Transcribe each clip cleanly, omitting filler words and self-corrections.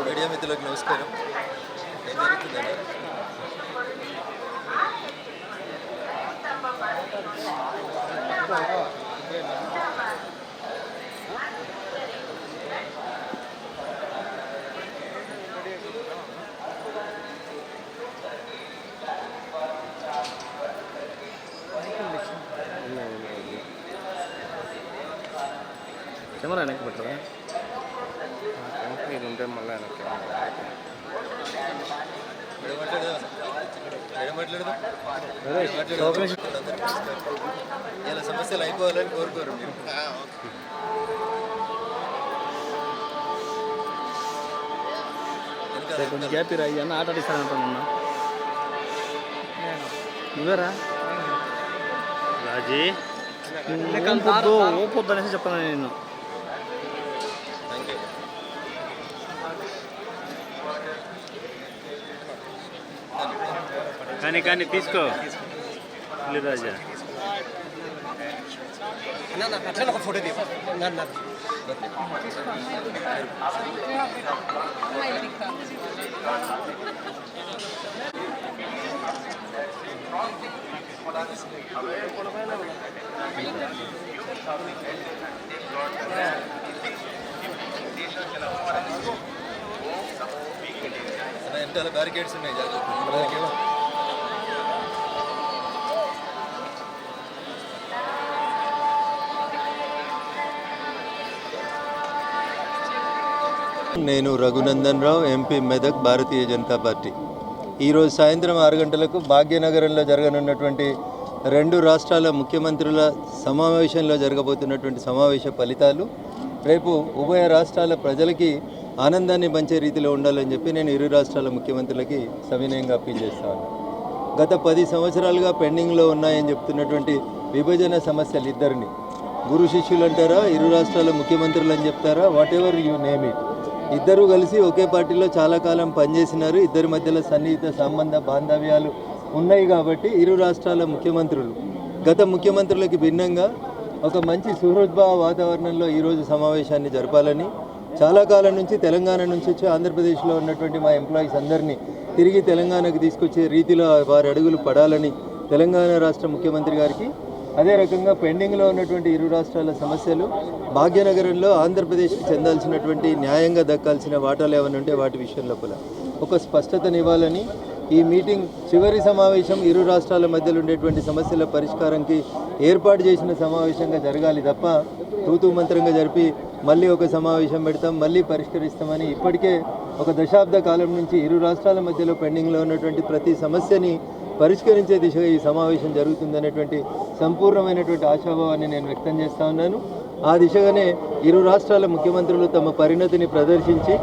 Media మిత్రులకు నమస్కారం. ఏం జరుగుతుందండి? కెమెరా వెనక్కి పెట్టరా? ఇది ఉంటే మళ్ళీ వెనక్కి ఇలా సమస్యలు అయిపోవాలని కోరుకోరు మీరు. కొంచెం గ్యాప్ రా, ఇవన్నీ ఆట ఆడిస్తానంటున్నా. నువ్వేరా రాజీ ఓపొద్దు అనేసి చెప్తాను నేను. కానీ తీసుకో రాజా. అట్లా ఒక ఫోటో తీసుకో. వెనకాల బ్యారికేడ్స్ ఉన్నాయి, జాగ్రత్త. నేను రఘునందన్ రావు, ఎంపీ మెదక్, భారతీయ జనతా పార్టీ. ఈరోజు సాయంత్రం 6 గంటలకు భాగ్యనగరంలో జరగనున్నటువంటి 2 రాష్ట్రాల ముఖ్యమంత్రుల సమావేశంలో జరగబోతున్నటువంటి సమావేశ ఫలితాలు రేపు ఉభయ రాష్ట్రాల ప్రజలకి ఆనందాన్ని పంచే రీతిలో ఉండాలని చెప్పి నేను ఇరు రాష్ట్రాల ముఖ్యమంత్రులకి సవినయంగా అప్పీల్ చేస్తాను. గత 10 సంవత్సరాలుగా పెండింగ్లో ఉన్నాయని చెప్తున్నటువంటి విభజన సమస్యలు ఇద్దరిని గురు శిష్యులు అంటారా, ఇరు రాష్ట్రాల ముఖ్యమంత్రులు అని చెప్తారా, what ever you name it, ఇద్దరు కలిసి ఒకే పార్టీలో చాలా కాలం పనిచేసినారు. ఇద్దరి మధ్యలో సన్నిహిత సంబంధ బాంధవ్యాలు ఉన్నాయి కాబట్టి ఇరు రాష్ట్రాల ముఖ్యమంత్రులు గత ముఖ్యమంత్రులకి భిన్నంగా ఒక మంచి సుహృద్భావ వాతావరణంలో ఈరోజు సమావేశాన్ని జరపాలని, చాలా కాలం నుంచి తెలంగాణ నుంచి వచ్చి ఆంధ్రప్రదేశ్లో ఉన్నటువంటి మా ఎంప్లాయీస్ అందరినీ తిరిగి తెలంగాణకు తీసుకొచ్చే రీతిలో వారి అడుగులు పడాలని తెలంగాణ రాష్ట్ర ముఖ్యమంత్రి గారికి, అదే రకంగా పెండింగ్లో ఉన్నటువంటి ఇరు రాష్ట్రాల సమస్యలు భాగ్యనగరంలో ఆంధ్రప్రదేశ్కి చెందాల్సినటువంటి న్యాయంగా దక్కాల్సిన వాటాలు ఏమైనా ఉంటే వాటి విషయం లోపల ఒక స్పష్టతనివ్వాలని, ఈ మీటింగ్ చివరి సమావేశం ఇరు రాష్ట్రాల మధ్యలో ఉండేటువంటి సమస్యల పరిష్కారానికి ఏర్పాటు చేసిన సమావేశంగా జరగాలి తప్ప తూతూ మంత్రంగా జరిపి మళ్ళీ ఒక సమావేశం పెడతాం, మళ్ళీ పరిష్కరిస్తామని ఇప్పటికే ఒక దశాబ్ద కాలం నుంచి ఇరు రాష్ట్రాల మధ్యలో పెండింగ్లో ఉన్నటువంటి ప్రతి సమస్యని పరిష్కరించే దిశగా ఈ సమావేశం జరుగుతుందనేటువంటి సంపూర్ణమైనటువంటి ఆశాభావాన్ని నేను వ్యక్తం చేస్తూ ఉన్నాను. ఆ దిశగానే ఇరు రాష్ట్రాల ముఖ్యమంత్రులు తమ పరిణతిని ప్రదర్శించి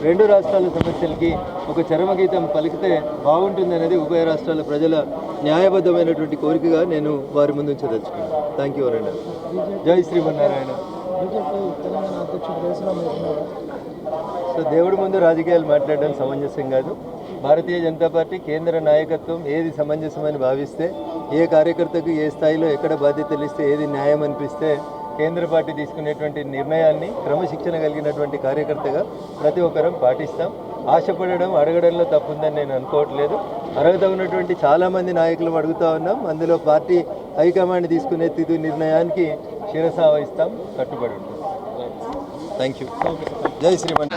2 రాష్ట్రాల సమస్యలకి ఒక చరమగీతం పలికితే బాగుంటుందనేది ఉభయ రాష్ట్రాల ప్రజల న్యాయబద్ధమైనటువంటి కోరికగా నేను వారి ముందు ఉంచదలుచుకున్నాను. థ్యాంక్ యూ వరండా. జై శ్రీమన్నారాయణ. సో దేవుడి ముందు రాజకీయాలు మాట్లాడడం సమంజసం కాదు. భారతీయ జనతా పార్టీ కేంద్ర నాయకత్వం ఏది సమంజసమని భావిస్తే, ఏ కార్యకర్తకు ఏ స్థాయిలో ఎక్కడ బాధ్యతలు ఇస్తే, ఏది న్యాయం అనిపిస్తే కేంద్ర పార్టీ తీసుకునేటువంటి నిర్ణయాన్ని క్రమశిక్షణ కలిగినటువంటి కార్యకర్తగా ప్రతి ఒక్కరం పాటిస్తాం. ఆశపడడం అడగడంలో తప్పుందని నేను అనుకోవట్లేదు. అర్హత ఉన్నటువంటి చాలామంది నాయకులు అడుగుతూ ఉన్నాం. అందులో పార్టీ హైకమాండ్ తీసుకునే తుది నిర్ణయానికి శిరసా వహిస్తాం, కట్టుబడి ఉంటాం. Thank you. జై శ్రీమన్.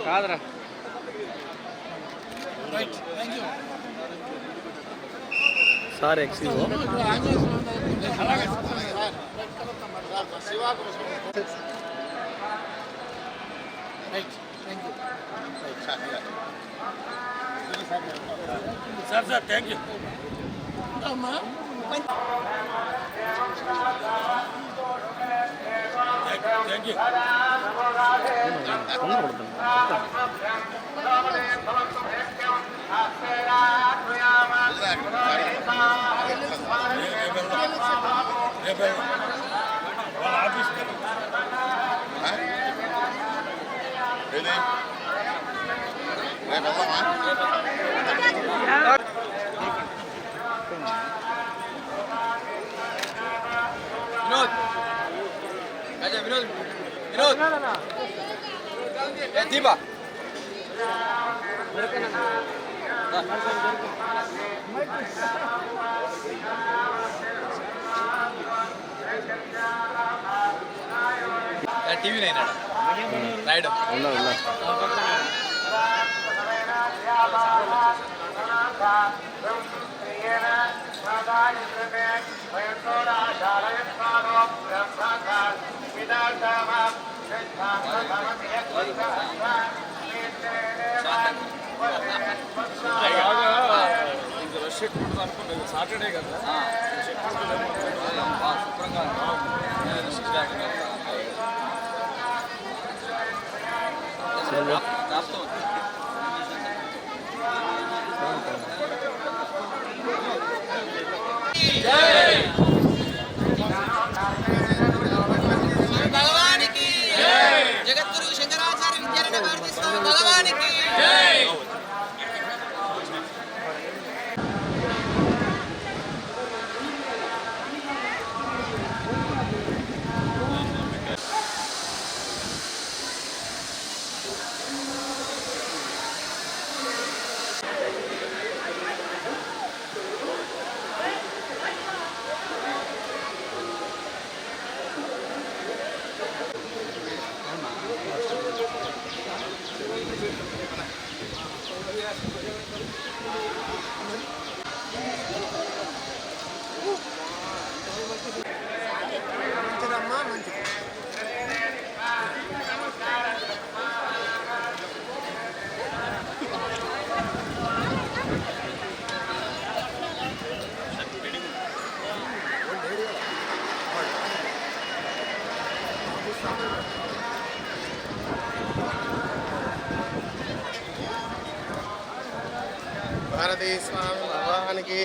కాదురా sir excuse sir thank you. Thank you. TV nine రైడ్ ఉన్నా ఉన్నా రష్ ఎక్కువ ఉంటుంది అనుకున్నది సాటర్డే కదా శుభ్రంగా భగవానికి జగద్గురు శంకరాచార్య విద్యారణ్య భారతీ స్వామి భగవానికి భారతీ స్వామి భగవానికి